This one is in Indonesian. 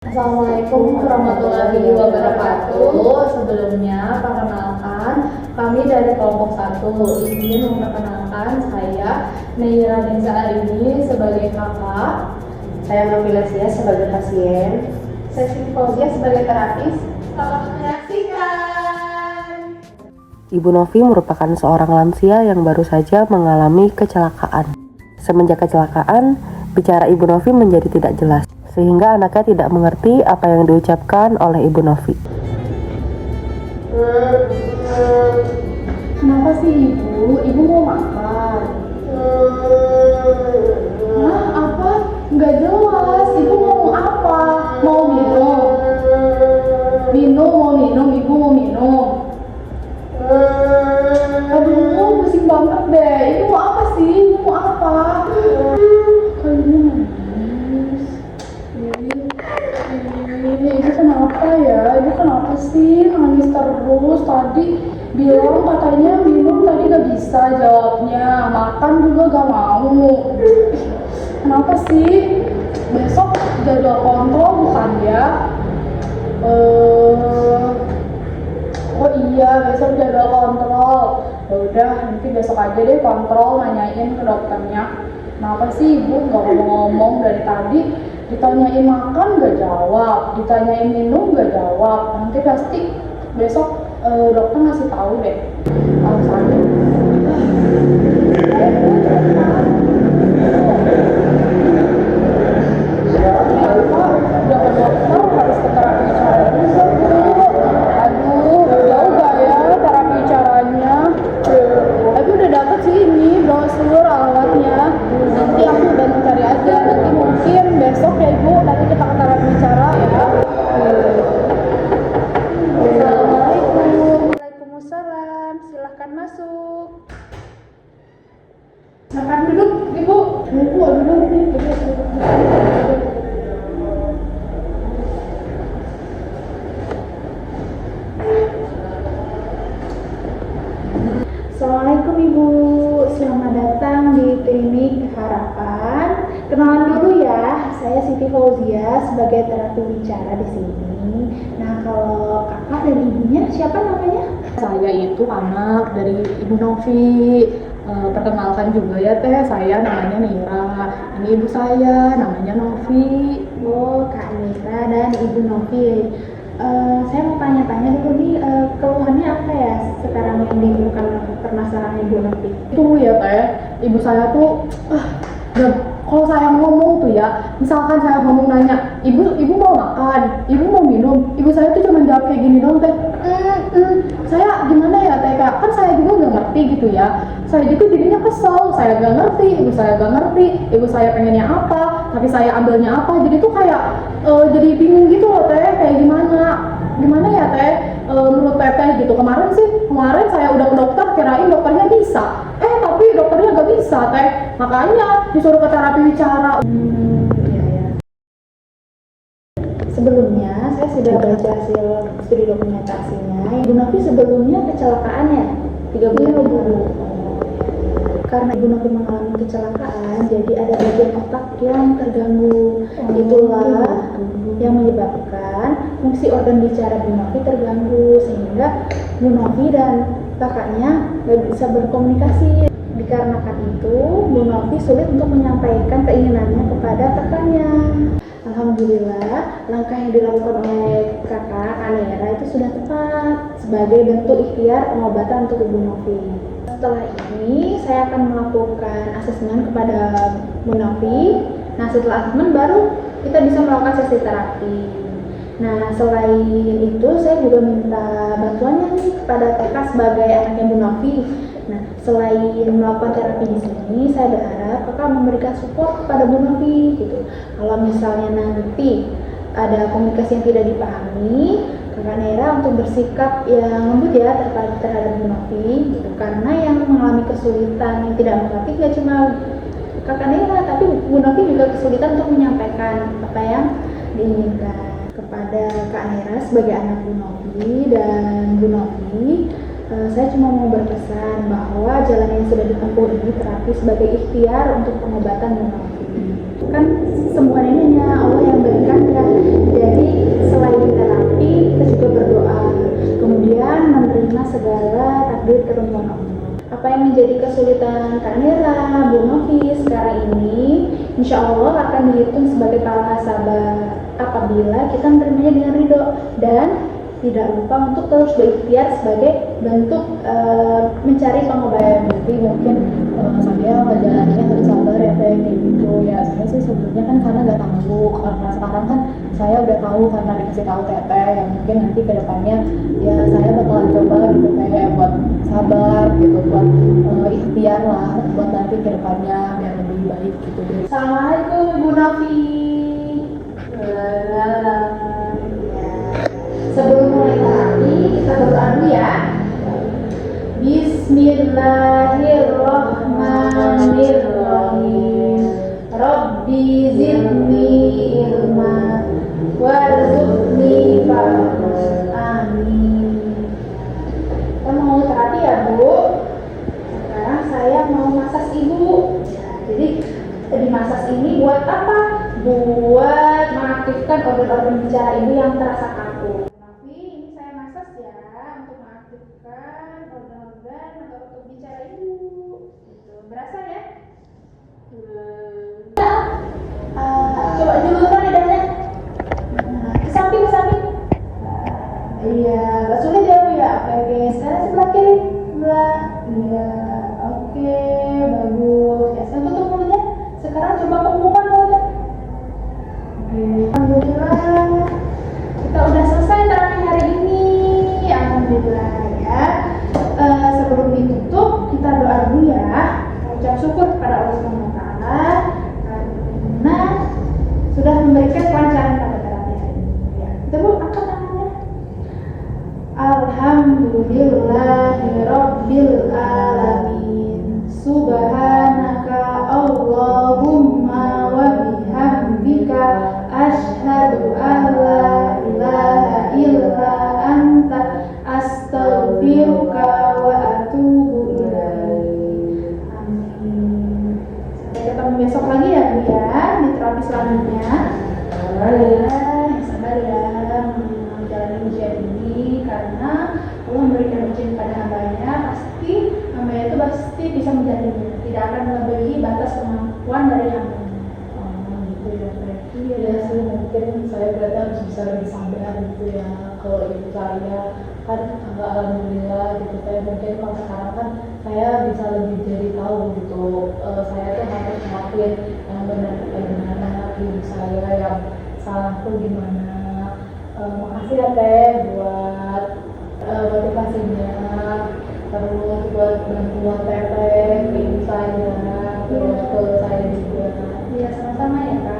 Assalamualaikum warahmatullahi wabarakatuh. Sebelumnya, perkenalkan kami dari kelompok 1 ingin memperkenalkan saya Neira Denza Arini sebagai kakak, Saya Nabila Sia sebagai pasien. saya Siti Fauzia sebagai terapis. Selamat menyaksikan. Ibu Novi merupakan seorang lansia yang baru saja mengalami kecelakaan. Semenjak kecelakaan, bicara Ibu Novi menjadi tidak jelas, sehingga anaknya tidak mengerti apa yang diucapkan oleh Ibu Novi. Kenapa sih ibu? Ibu mau makan? Hah? Apa? Nggak jelas. Ibu ngomong apa? Mau minum? Mau minum? Ibu mau minum? Aduh, pusing banget deh. Ibu mau apa sih? Ibu mau apa? Kayaknya nangis. Ibu kenapa ya? Ibu kenapa sih nangis terus? Tadi bilang katanya minum tadi gak bisa jawabnya, makan juga gak mau. Kenapa sih? Besok jadwal kontrol bukan ya? Oh iya, besok jadwal kontrol. Udah, nanti besok aja deh kontrol, nanyain ke dokternya. Kenapa sih ibu nggak ngomong dari tadi? Ditanyain makan nggak jawab, ditanyain minum nggak jawab. Nanti pasti besok dokter ngasih tahu deh alasannya. Silahkan masuk. Silahkan duduk, Ibu. Ibu, duduk nih. Assalamualaikum Ibu, selamat datang di klinik Harapan. Kenalan dulu ya, saya Siti Fauzia sebagai terapi bicara di sini. Nah, kalau kakak dan ibunya siapa namanya? Saya itu anak dari Ibu Novi. Perkenalkan juga ya teh, saya namanya Neira. Ini ibu saya, namanya Novi. Oh, Kak Nira dan Ibu Novi. Saya mau tanya-tanya dulu nih, keluhannya apa ya sekarang yang dikeluhkan permasalahan Ibu Novi? Itu ya teh, ibu saya tuh kalau saya ngomong tuh ya, misalkan saya ngomong nanya, ibu mau makan, ibu mau minum, ibu saya tuh cuma jawab kayak gini dong teh. Saya gimana ya teh kak, kan saya juga nggak ngerti gitu ya. Saya juga jadinya kesel, saya nggak ngerti, ibu saya nggak ngerti, ibu saya pengennya apa, tapi saya ambilnya apa, jadi tuh kayak jadi bingung gitu loh teh, kayak gimana ya teh, menurut teteh gitu. Kemarin saya udah ke dokter, kirain dokternya bisa, tapi dokternya nggak bisa teh, makanya disuruh ke terapi bicara. Sebelumnya saya sudah baca hasil studi dokumentasinya. Ibu Novi sebelumnya kecelakaan ya? 3 bulan lalu. Karena Ibu Novi mengalami kecelakaan, jadi ada bagian otak yang terganggu. Itulah yang menyebabkan fungsi organ bicara Bu Novi terganggu, sehingga Bu Novi dan kakaknya nggak bisa berkomunikasi. Dikarenakan itu, Bu Novi sulit untuk menyampaikan keinginannya kepada kakaknya. Alhamdulillah, langkah yang dilakukan oleh kakak Nera itu sudah tepat sebagai bentuk ikhtiar pengobatan untuk Ibu Novi. Setelah ini, saya akan melakukan asesmen kepada Bu Novi. Nah, setelah asesmen baru kita bisa melakukan sesi terapi. Nah, selain itu, saya juga minta bantuannya nih kepada TK sebagai anaknya Bu Novi. Nah, selain melakukan terapi di sini, saya berharap kakak memberikan support kepada Bu Novi gitu. Kalau misalnya nanti ada komunikasi yang tidak dipahami, kakak Nera untuk bersikap yang lembut ya terhadap Bu Novi gitu. Karena yang mengalami kesulitan yang tidak mengerti nggak cuma kakak Nera, tapi Bu Novi juga kesulitan untuk menyampaikan apa yang diinginkan. Kepada Kak Nera sebagai anak Bu Novi dan Bu Novi, saya cuma mau berpesan bahwa jalan yang sudah ditempuh ini terapi sebagai ikhtiar untuk pengobatan Bu Novi. Kan semua ini hanya Allah yang berikan ya. Jadi menjadi kesulitan Kak Nera, Bu Novi sekarang ini, insya Allah akan dihitung sebagai talaka sabar apabila kita menerimanya dengan ridho, dan tidak lupa untuk terus berikhtiar sebagai bentuk mencari pengobatan. Berarti mungkin saya ngejalaninnya harus sabar ya kayak gitu ya. Saya sih sebelumnya kan karena nggak tahu, karena sekarang kan saya udah tahu karena dikasih tahu teteh yang mungkin nanti kedepannya ya saya bakalan coba gitu kayak buat sabar gitu, buat ikhtiar lah buat nanti kedepannya biar lebih baik gitu. Assalamualaikum Ibu Novi. Sebelum mulai terapi, kita berdoa dulu ya. Bismillahirrahmanirrahim. Rabbi zidni ilma warzuqni fahma. Amin. Kita mau terapi ya Bu. Sekarang saya mau masas Ibu. Jadi di masas ini buat apa? Buat mengaktifkan organ-organ bicara Ibu yang terasa kaku. Ini saya masas ya untuk mengaktifkan organ-organ atau untuk bicara Ibu. Gitu. Berasa ya? Coba julurkan lidahnya. Nah, ke samping, ke samping. Iya, gak sulit ya Bu ya. Oke. Sekarang sebelah kiri. Sebelah. Iya. Oke, bagus. Ya, saya tutup mulutnya. Sekarang coba pembukaan mulutnya. Alhamdulillah, kita udah selesai terapi hari ini. Alhamdulillah ya. Sebelum ditutup kita doa dulu ya. Kita ucap syukur kepada Allah Subhanahu Wa Taala karena sudah memberikan kelancaran pada terapi hari ini. Ya, kita Bu angkat tangannya. Alhamdulillahirabbil alamin. Subhanaka Allahumma wa bihamdika asyhadu an la ilaha illa anta astaghfiruka wa atubu ilaik. Amin. Sampai ketemu besok lagi ya Bu ya di terapi selanjutnya. Sabar ya menjalani ujian ini, karena Allah memberikan ujian pada hambanya, pasti hambanya itu pasti bisa menjalaninya, tidak akan melebihi batas kemampuan dari hambanya. Gitu ya Teh. Iya sih, mungkin saya berarti harus bisa lebih sabar gitu ya. Kalau ibu saya kan alhamdulillah gitu Teh, mungkin kalau sekarang kan saya bisa lebih jadi tahu gitu, saya tuh harus ngelakuin yang benar bagaimana, ibu saya yang salah tuh gimana. Makasih ya Teh buat motivasinya, terus buat bantuan Teteh ke ibu saya, terus ke saya juga. Iya, sama-sama ya Kak.